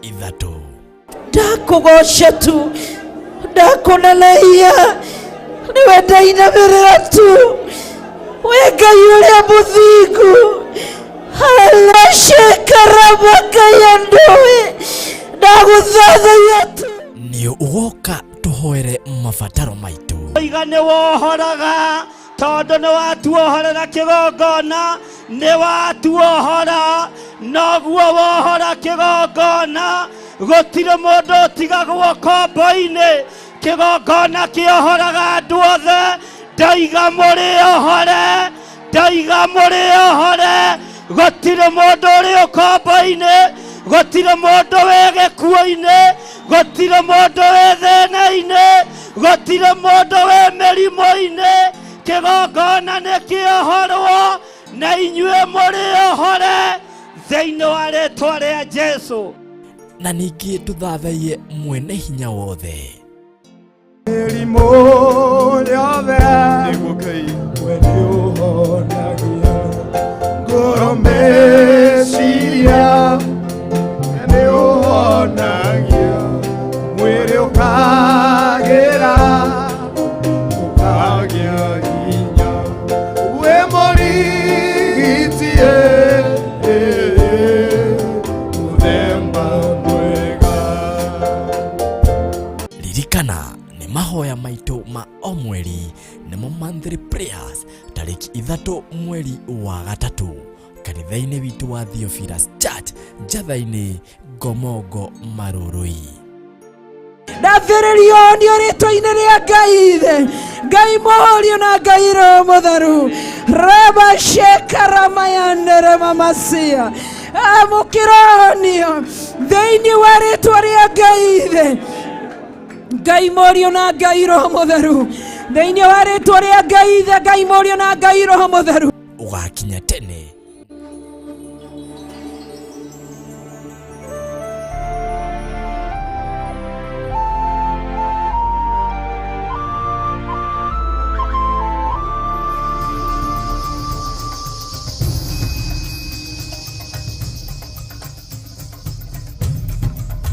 ithatũ. Ndakũgoca tu, ndakũnenehia, nĩwe ndainamĩrĩra tu, we Ngai ũrĩa mũthingu. Ndagũthathaiya tu. Nĩ ũgoka tũhoere mabataro maitũ. Iga nĩ wohoraga tondũ nĩ watuohorera kĩgongona, nĩ watuohora noguo wohora kĩgongona. Gũtirĩ mũndũ ũtigagwo kombo-inĩ, kĩgongona kĩohoraga andũ othe. Ndaiga mũrĩohore, ndaiga mũrĩohore. Gũtirĩ mũndũ ũrĩ ũkombo-inĩ, gũtirĩ mũndũ wĩ gĩkuũ-inĩ, gũtirĩ mũndũ wĩ thĩna-inĩ, gũtirĩ mũndũ wĩ mĩrimũ-inĩ. Kĩgongona nĩ kĩohorwo na inyuĩ mũrĩohore thĩinĩ wa rĩĩtwa rĩa Jesũ. Na ningĩ tũthathaiye mwene hinya wothe. Mĩrimũ yothe nĩguo Ngai we nĩũhonagia. Ngoro meciria nĩũhonagia. Mwĩrĩ ũkagĩra ũkagĩa hinya. We mũrigiti mũthemba mwega. Ririkana nĩ mahoya maitũ ma o mweri nĩmo monthly prayers tarĩki 3 mweri wa gatatũ kanitha-inĩ witũ wa Theophilus Church Njatha-inĩ Ngomongo Marũrũi. Ndathĩrĩrio nĩ rĩĩtwa-inĩ rĩa Ngai Ithe, Ngai Mũriũ na Ngai Roho Mũtheru. Reba shekaramayandere mamasia amũkĩronio thĩinĩ wa rĩĩtwa rĩa Ngai Ithe, Ngai Mũriũ na Ngai Roho Mũtheru. Thĩinĩ wa rĩĩtwa rĩa Ngai Ithe, Ngai Mũriũ na Ngai Roho Mũtheru. Ũgakinya tene.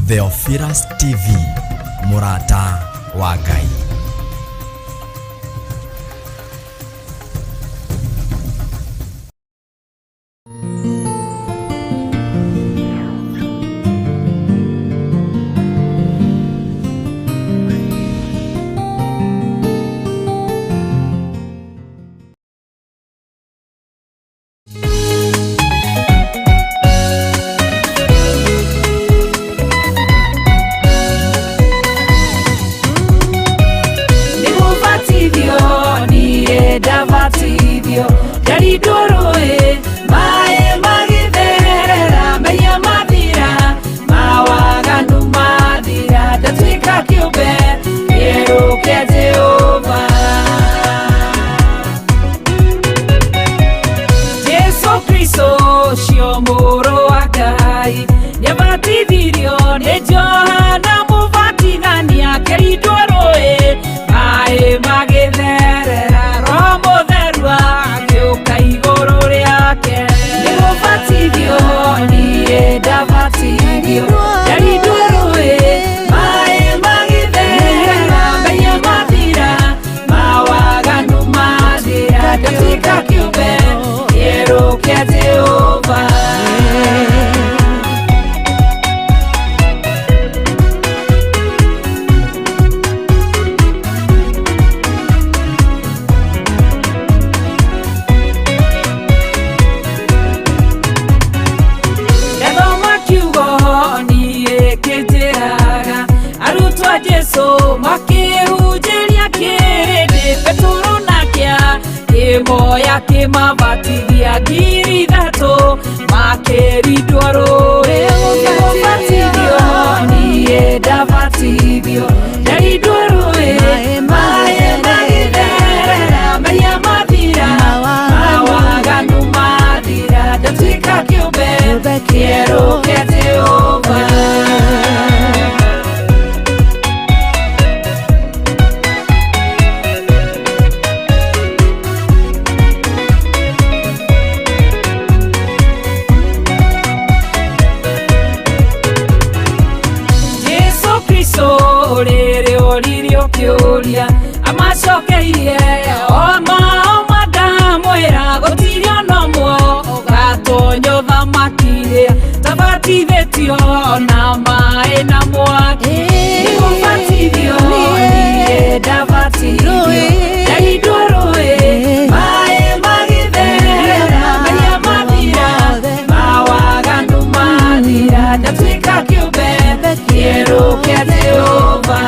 Theophilus TV, mũrata wa Ngai. ndĩcokeirie oma ndamwĩra gũtirĩ ona ũmwe ũgatonya ũthamaki tabatithĩtio na maĩ na mwaki nĩgũbatithio niĩ ndabatithio ndaindwo rũĩ maĩ magĩtherera maria mathira mawaganu mathira ndatuĩka kĩũmbe kĩerũ kĩa Jehova.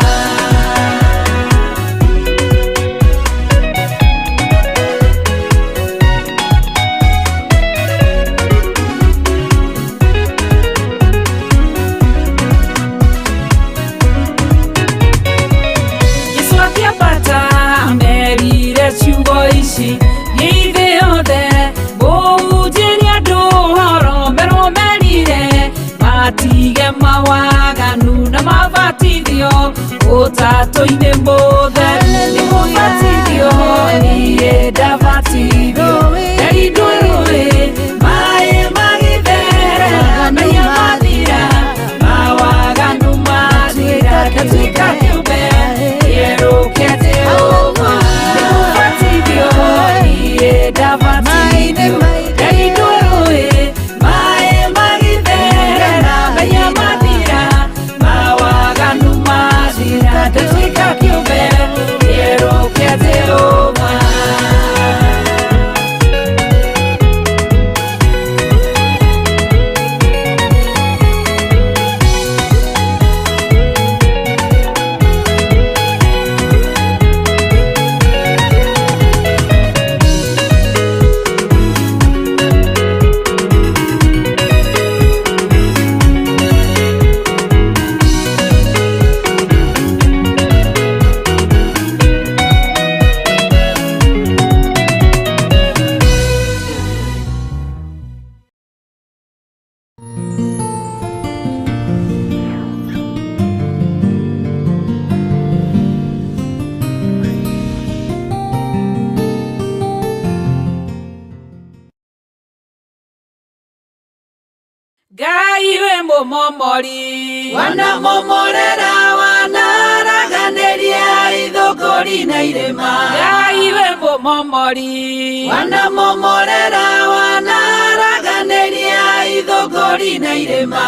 Ciugo ici thĩ yothe mũhunjĩrie andũ ũhoro merũmĩrĩre matige mawaganu na mabatithio ũtatũ-inĩ mũtheru nĩgũbatithio niĩ ndabatithio ndaindwo rũĩ maĩ magĩtherera maria mathira mawaganu mathira ndatuĩka kĩũmbe kĩerũ kĩa Jehova. Ngai we mũmomori wanamomorera wanaraganĩria ithũngũri na irĩma. Ngai we mũmomori wanamomorera wanaraganĩria ithũngũri na irĩma.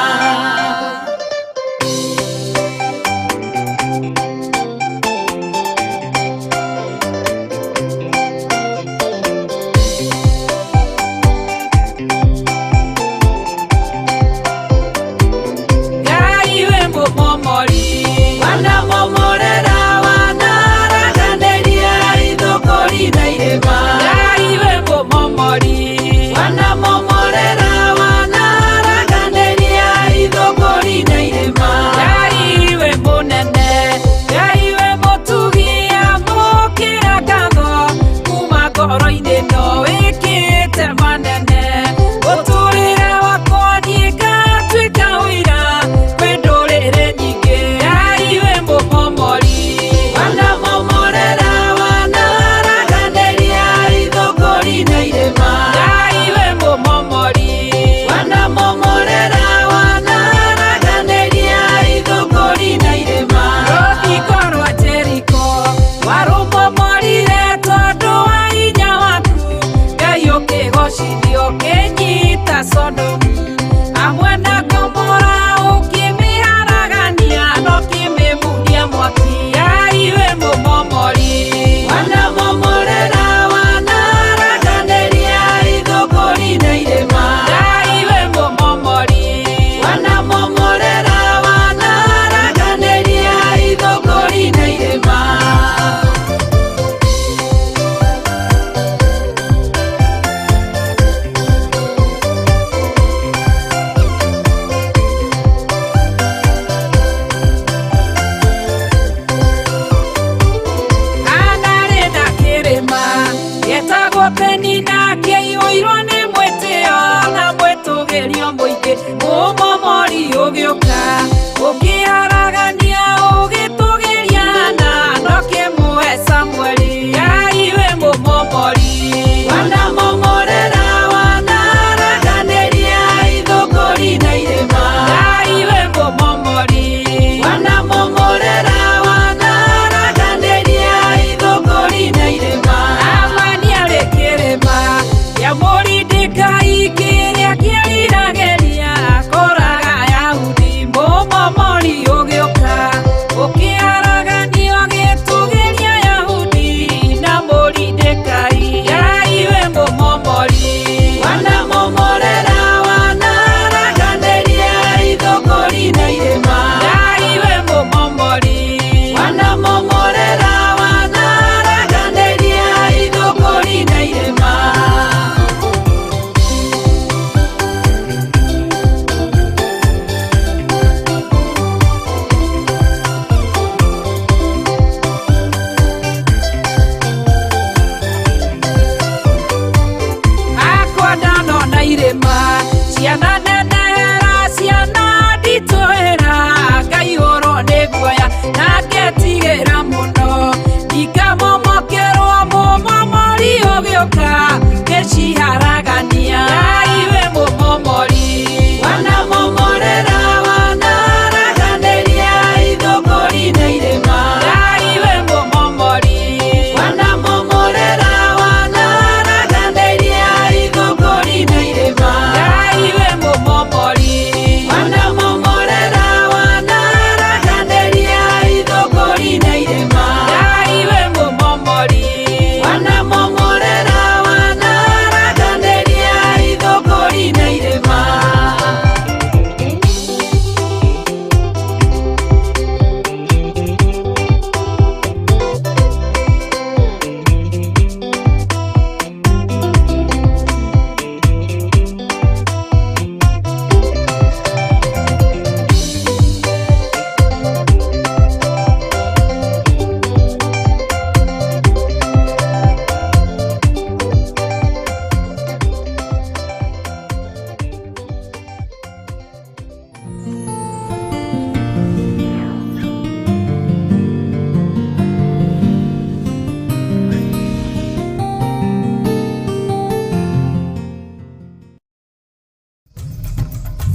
Wanamomorera wanaraganĩria ithũngũri irema Ngai we mũmomori wanamomorera wanaraganĩria ithũkũri na irema akwa ndanona irema ciana nenehera ciana nditũhĩra ngaihũrwo nĩ guoya na ngetigĩra mũno ndikamomokerwo mũmomori ũgĩũka ngĩciharagania Ngai we mũmomori wanamomorera wanaraganĩria ithũkũri na irema Ngai we mũmomori wanamomorera wanaraganĩria ithũkũri na irema Ngai we mũmomori wanamomorera wanaraganĩria ithũkũri na irema Ngai we mũmomori wanamomorera wanaraganĩria ithũkũri na irema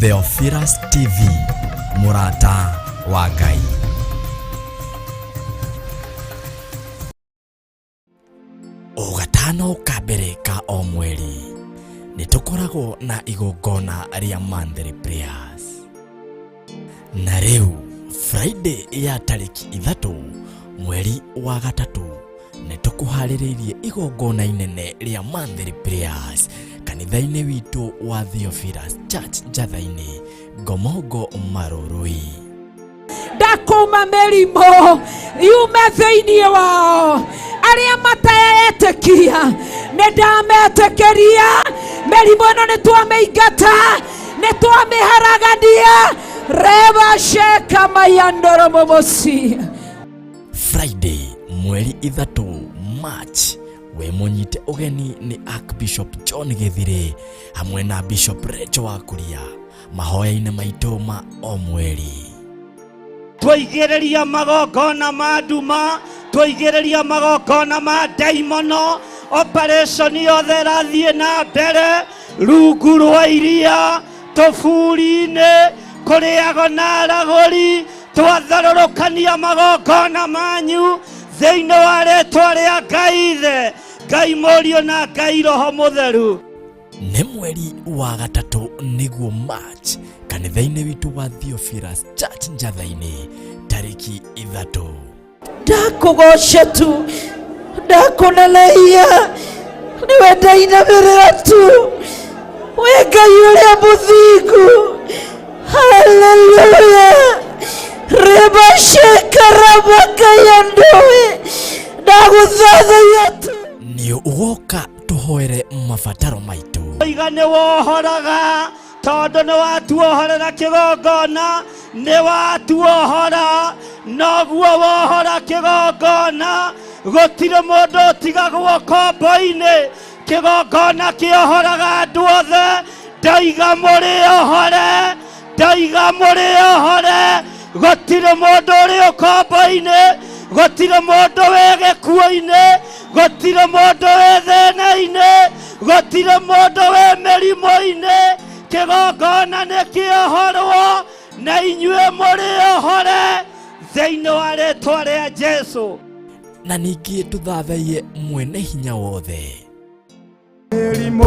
Theophilus TV, Murata wa Ngai. O gatano ka mbere ka o mweri nĩ tũkoragwo na igongona rĩa Monthly Prayers. Na rĩu Friday ya tarĩki 3 mweri wa gatatũ nĩ tũkũharĩrĩirie igongona inene rĩa Monthly Prayers kanitha-inĩ witũ wa Theophilus Church Njatha-inĩ Ngomongo Marũrũi. Ndakuma mĩrimũ yume thĩinĩ wao arĩa mataretĩkia nĩ ndametĩkĩria mĩrimũ ĩno nĩ twamĩingata nĩ twamĩharagania reba sheka mayandoro momosi. Friday mweri 3 March we munyite ũgeni nĩ Archbishop John Githire hamwe na Bishop Rachel Wakuria mahoya-inĩ maitũ ma o mweri. Twaigĩrĩria magongona ma nduma, twaigĩrĩria magongona ma daimono, operation yothe ĩrathiĩ na mbere rungu rwa iria tũburi-inĩ kũrĩagwo na aragũri twatharũrũkania magongona manyu thĩinĩ wa rĩĩtwa rĩa Ngai Ithe, Ngai Mũriũ na Ngai Roho Mũtheru. Nĩ mweri wa gatatũ nĩguo March kanitha-inĩ witũ wa Theophilus Church Njatha-inĩ tarĩki 3. Ndakũgoca tu ndakũnenehia nĩwe ndainamĩrĩra tu we Ngai ũrĩa mũthingu. Haleluya reba sheka rabaka ya ndoe ndagũthathaiya tu. Nĩ ũgoka tũhoere mabataro maitũ. Iga nĩ wohoraga tondũ nĩ watuohorera kĩgongona, nĩ watuohora noguo wohora kĩgongona, gũtirĩ mũndũ ũtigagwo kombo-inĩ, kĩgongona kĩohoraga andũ othe. Ndaiga mũrĩohore, ndaiga mũrĩohore, gũtirĩ mũndũ ũrĩ kombo-inĩ, gũtirĩ mũndũ wĩ gĩkuũ-inĩ, gũtirĩ mũndũ wĩ thĩna-inĩ, gũtirĩ mũndũ wĩ mĩrimũ-inĩ. Kĩgongona nĩ kĩohorwo na inyuĩ mũrĩohore thĩinĩ wa rĩĩtwa rĩa Jesũ. Na ningĩ tũthathaiye mwene hinya wothe. Mĩrimũ